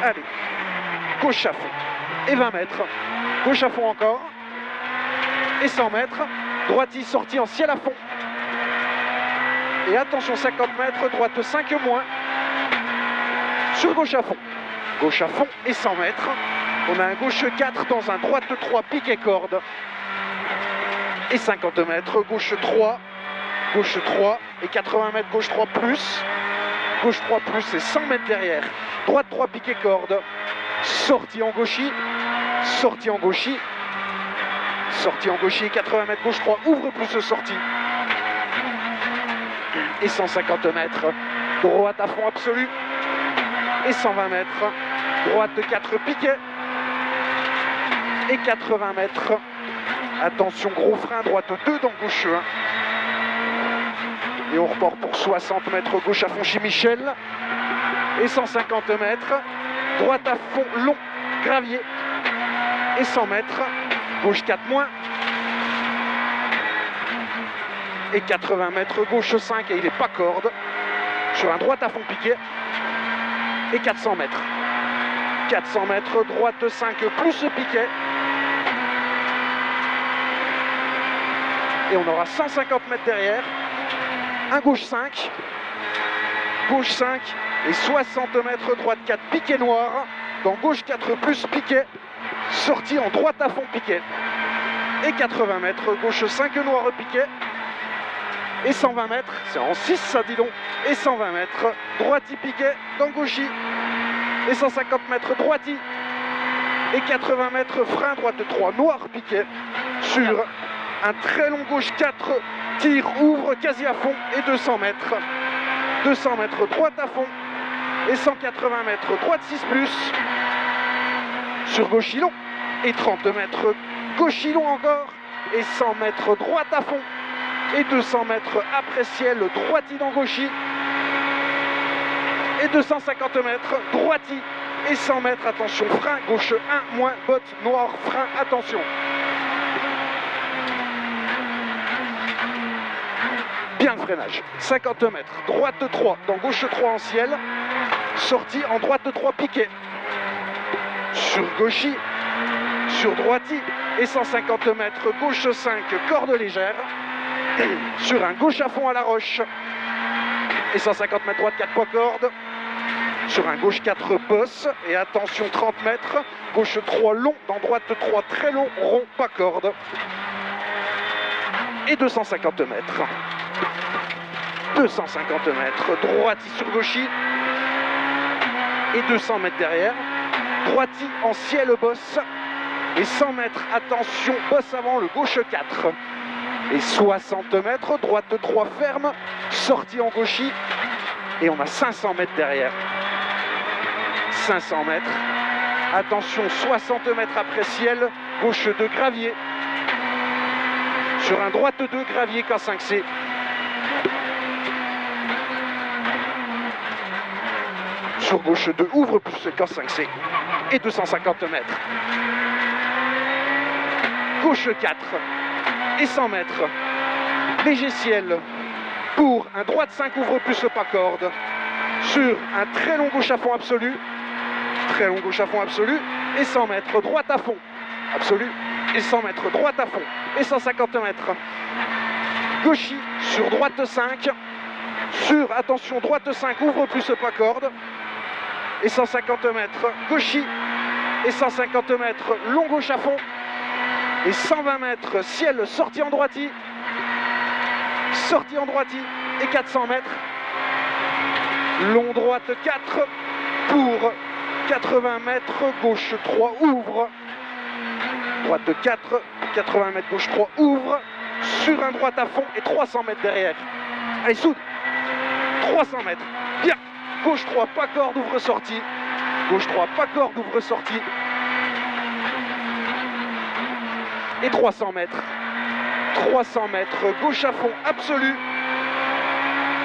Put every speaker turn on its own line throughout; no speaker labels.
Allez, gauche à fond. Et 20 mètres. Gauche à fond encore. Et 100 mètres. Droite sortie en ciel à fond. Et attention, 50 mètres, droite 5 moins. Sur gauche à fond. Gauche à fond et 100 mètres. On a un gauche 4 dans un droite 3 piqué corde. Et 50 mètres, gauche 3. Gauche 3 et 80 mètres, gauche 3 plus. Gauche 3 plus et 100 mètres derrière. Droite 3 piqué corde. Sortie en gauchis. Sortie en gauchis. Sortie en gauchis, 80 mètres, gauche 3, ouvre plus sortie. Et 150 mètres, droite à fond absolu. Et 120 mètres, droite 4 piquet. Et 80 mètres, attention gros frein, droite 2 dans gauche 1. Et on repart pour 60 mètres, gauche à fond chez Michel. Et 150 mètres, droite à fond long, gravier. Et 100 mètres, gauche 4 moins. Et 80 mètres, gauche 5 et il n'est pas corde. Sur un droite à fond piqué. Et 400 mètres. 400 mètres, droite 5 plus piquet. Et on aura 150 mètres derrière. Un gauche 5. Gauche 5 et 60 mètres, droite 4 piquet noir. Dans gauche 4 plus piquet. Sortie en droite à fond piquet. Et 80 mètres, gauche 5 noir piquet. Et 120 mètres, c'est en 6 ça dit donc. Et 120 mètres, droiti piquet dans gauchis. Et 150 mètres, droiti. Et 80 mètres, frein droite 3 noir piquet. Sur un très long gauche 4, tire, ouvre quasi à fond. Et 200 mètres. 200 mètres, droite à fond. Et 180 mètres, droite 6 plus. Sur gauchis long. Et 30 mètres, gauchis long encore. Et 100 mètres, droite à fond. Et 200 mètres après ciel, droiti dans gauchis. Et 250 mètres, droiti. Et 100 mètres, attention, frein, gauche 1, moins, botte, noir, frein, attention. Bien le freinage. 50 mètres, droite 3, dans gauche 3 en ciel. Sortie en droite 3, piquet. Sur gauchis, sur droiti. Et 150 mètres, gauche 5, corde légère. Sur un gauche à fond à la roche. Et 150 mètres droite 4 poids corde. Sur un gauche 4 bosse. Et attention 30 mètres. Gauche 3 long. Dans droite 3 très long. Rond pas corde. Et 250 mètres. 250 mètres. Droiti sur gauchis. Et 200 mètres derrière. Droiti en ciel bosse. Et 100 mètres. Attention bosse avant le gauche 4. Et 60 mètres, droite 3 ferme, sortie en gauchis. Et on a 500 mètres derrière. 500 mètres. Attention, 60 mètres après ciel, gauche 2 gravier. Sur un droite 2 gravier K5C. Sur gauche 2 ouvre plus K5C. Et 250 mètres. Gauche 4. Et 100 mètres, léger ciel, pour un droite 5 ouvre plus pas corde, sur un très long gauche à fond absolu, très long gauche à fond absolu, et 100 mètres, droite à fond, absolu, et 100 mètres, droite à fond, et 150 mètres, gauchis, sur droite 5, sur, attention, droite 5 ouvre plus pas corde, et 150 mètres, gauchis, et 150 mètres, long gauche à fond, et 120 mètres, ciel, sortie en droiti. Sortie en droiti. Et 400 mètres. Long droite 4 pour 80 mètres. Gauche 3 ouvre. Droite 4. 80 mètres, gauche 3 ouvre. Sur un droite à fond et 300 mètres derrière. Allez, soude. 300 mètres. Bien. Gauche 3, pas corde, ouvre sortie. Gauche 3, pas corde, ouvre sortie. Et 300 mètres. 300 mètres, gauche à fond absolu.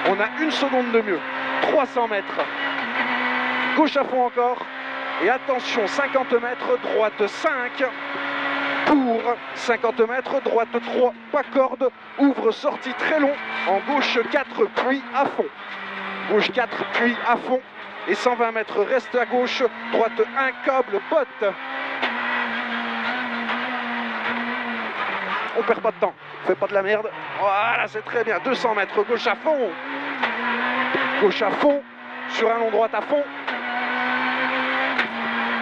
On a une seconde de mieux. 300 mètres. Gauche à fond encore. Et attention, 50 mètres, droite 5. Pour 50 mètres, droite 3, pas corde. Ouvre, sortie très long. En gauche 4, puis à fond. Gauche 4, puis à fond. et 120 mètres reste à gauche, droite 1, câble, botte. On perd pas de temps, on fait pas de la merde. Voilà, c'est très bien. 200 mètres, gauche à fond. Gauche à fond, sur un long droite à fond.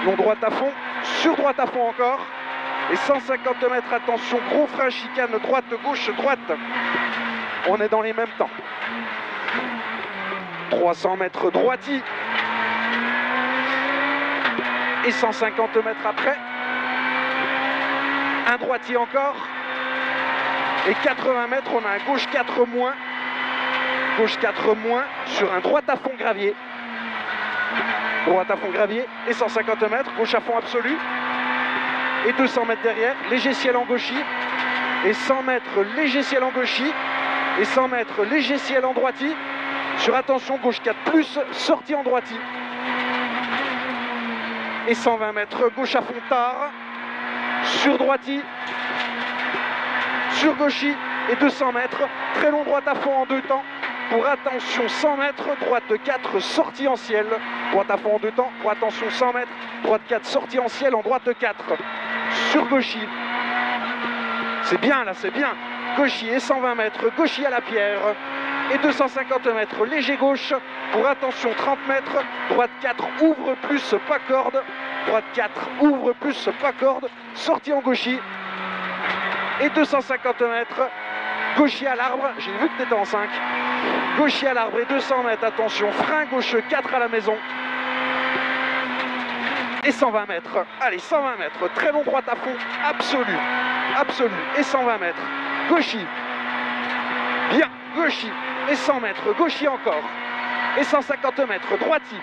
Long droite à fond, sur droite à fond encore. Et 150 mètres, attention, gros frein, chicane, droite, gauche, droite. On est dans les mêmes temps. 300 mètres droiti. Et 150 mètres après. Un droiti encore. Et 80 mètres, on a un gauche 4 moins. Gauche 4 moins sur un droite à fond gravier. Droite à fond gravier et 150 mètres, gauche à fond absolu. Et 200 mètres derrière, léger ciel en gauchis. Et 100 mètres, léger ciel en gauchis. Et 100 mètres, léger ciel en droiti. Sur attention, gauche 4 plus, sortie en droiti. Et 120 mètres, gauche à fond tard. Sur droiti. Sur gauchis. Et 200 mètres, très long droite à fond en deux temps. Pour attention 100 mètres, droite 4, sortie en ciel. Droite à fond en deux temps, pour attention 100 mètres, droite 4, sortie en ciel en droite 4. Sur gauchis. C'est bien là, c'est bien. Gauchis et 120 mètres, gauchis à la pierre. Et 250 mètres, léger gauche. Pour attention 30 mètres, droite 4, ouvre plus, pas corde. Droite 4, ouvre plus, pas corde. Sortie en gauchis. Et 250 mètres. Gauchis à l'arbre, j'ai vu que tu étais en 5. Gauchis à l'arbre et 200 mètres, attention, frein gauche 4 à la maison. Et 120 mètres, allez 120 mètres, très long droite à fond, absolu, absolu. Et 120 mètres, gauchis, bien, gauchis. Et 100 mètres, gauchis encore. Et 150 mètres, droiti.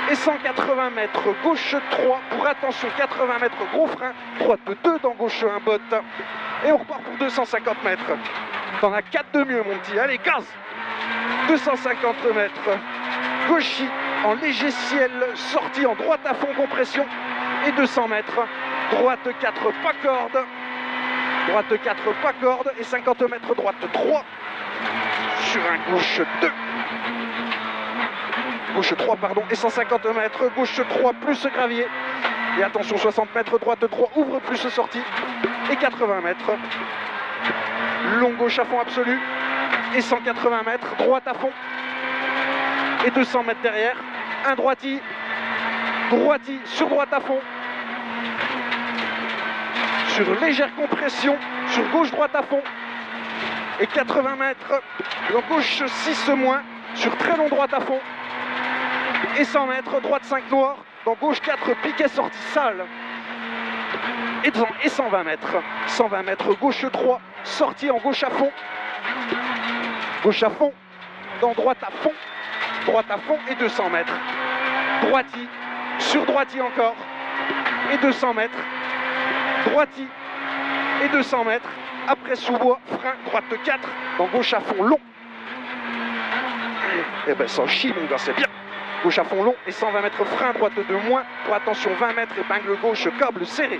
Et 180 mètres, gauche 3, pour attention 80 mètres, gros frein, droite 2 dans gauche 1, botte. Et on repart pour 250 mètres. T'en as 4 de mieux mon petit, allez 15. 250 mètres, gauchis en léger ciel, sortie en droite à fond compression. Et 200 mètres, droite 4 pas corde. Droite 4 pas corde. Et 50 mètres, droite 3. Sur un gauche 2. Gauche 3 pardon. Et 150 mètres, gauche 3 plus gravier. Et attention 60 mètres, droite 3, ouvre plus sortie. Et 80 mètres. Long gauche à fond absolu. Et 180 mètres, droite à fond. Et 200 mètres derrière. Un droiti. Droiti sur droite à fond. Sur légère compression. Sur gauche droite à fond. Et 80 mètres. Dans gauche 6 moins. Sur très long droite à fond. Et 100 mètres, droite 5 noir. Dans gauche 4, piquet sortie sale. Et 120 mètres. 120 mètres, gauche 3. Sortie en gauche à fond. Gauche à fond. Dans droite à fond. Droite à fond et 200 mètres. Droiti. Sur droiti encore. Et 200 mètres. Droiti. Et 200 mètres. Après sous-bois, frein, droite 4. Dans gauche à fond long. Et ben ça chie mon gars, c'est bien. Gauche à fond long et 120 mètres frein, droite 2 moins. Pour attention 20 mètres, épingle gauche, câble serré.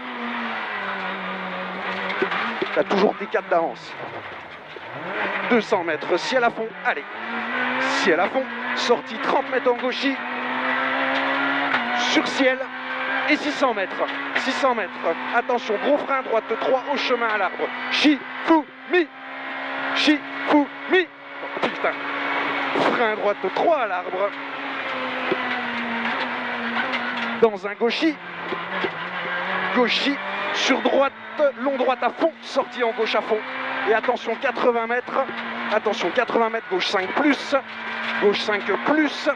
T'as toujours des 4 d'avance. 200 mètres, ciel à fond, allez. Ciel à fond, sortie 30 mètres en gauchis. Sur ciel. Et 600 mètres. 600 mètres. Attention, gros frein, droite 3 au chemin à l'arbre. Shifumi. Shifumi. Oh, putain. Frein, droite 3 à l'arbre. Dans un gauchis. Gauchis. Sur droite, long droite à fond. Sortie en gauche à fond. Et attention, 80 mètres. Attention, 80 mètres, gauche 5 plus. Gauche 5 plus.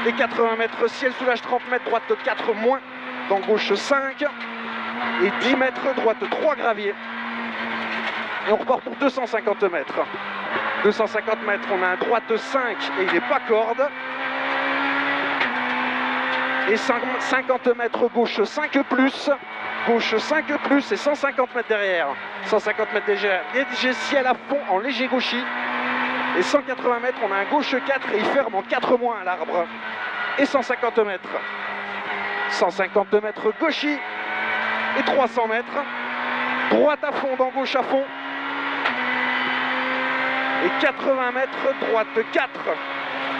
Et 80 mètres, ciel soulage 30 mètres, droite 4 moins. Dans gauche 5. Et 10 mètres, droite 3 gravier. Et on repart pour 250 mètres. 250 mètres, on a un droite 5 et il n'est pas corde. Et 50 mètres, gauche 5 plus. Gauche 5 plus et 150 mètres derrière. 150 mètres léger ciel à fond en léger gauchis. Et 180 mètres, on a un gauche 4 et il ferme en 4 moins à l'arbre. Et 150 mètres. 150 mètres gauchis. Et 300 mètres. Droite à fond dans gauche à fond. Et 80 mètres, droite 4.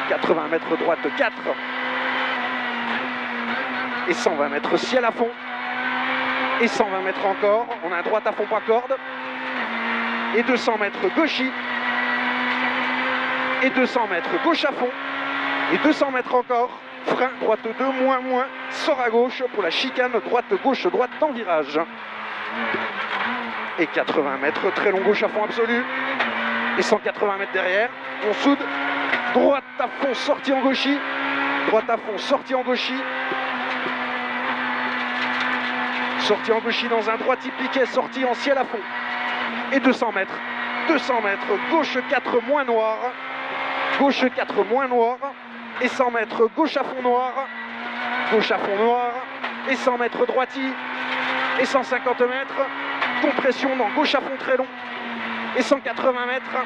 80 mètres droite 4. Et 120 mètres ciel à fond. Et 120 mètres encore. On a un droite à fond pas corde. Et 200 mètres gauchis. Et 200 mètres gauche à fond. Et 200 mètres encore. Frein droite 2, moins, sort à gauche pour la chicane droite, gauche, droite dans virage. Et 80 mètres, très long gauche à fond absolu. Et 180 mètres derrière, on soude. Droite à fond, sortie en gauchis. Droite à fond, sortie en gauchis. Sortie en gauchis dans un droiti piquet, sortie en ciel à fond. Et 200 mètres, gauche 4 moins noir. Gauche 4 moins noir. Et 100 mètres gauche à fond noir. Gauche à fond noir. Et 100 mètres droiti. Et 150 mètres. Compression dans gauche à fond très long. Et 180 mètres.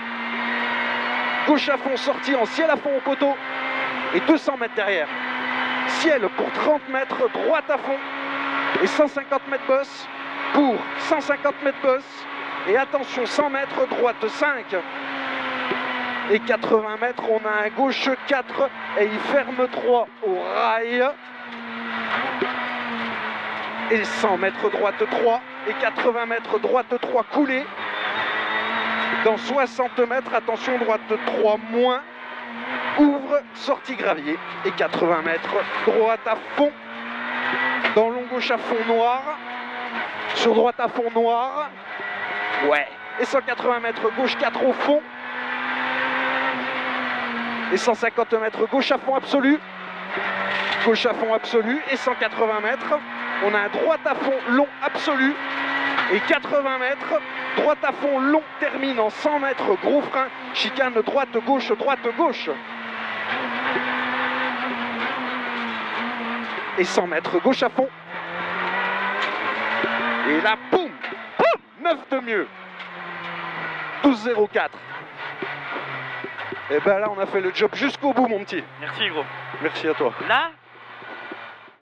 Gauche à fond sortie en ciel à fond au poteau. Et 200 mètres derrière. Ciel pour 30 mètres, droite à fond. Et 150 mètres bosse pour 150 mètres bosse. Et attention, 100 mètres, droite 5. Et 80 mètres, on a un gauche 4 et il ferme 3 au rail. Et 100 mètres droite 3 et 80 mètres droite 3 coulée. Dans 60 mètres, attention, droite 3 moins. Ouvre, sortie gravier. Et 80 mètres, droite à fond. Dans long gauche à fond noir. Sur droite à fond noir. Ouais. Et 180 mètres, gauche 4 au fond. Et 150 mètres, gauche à fond absolu. Gauche à fond absolu. Et 180 mètres, on a un droite à fond long absolu. Et 80 mètres, droite à fond long, termine en 100 mètres, gros frein, chicane droite, gauche, gauche. Et 100 mètres, gauche à fond. Et là, boum, boum, 9 de mieux. 12,04. Et ben là, on a fait le job jusqu'au bout, mon petit.
Merci, gros.
Merci à toi.
Là,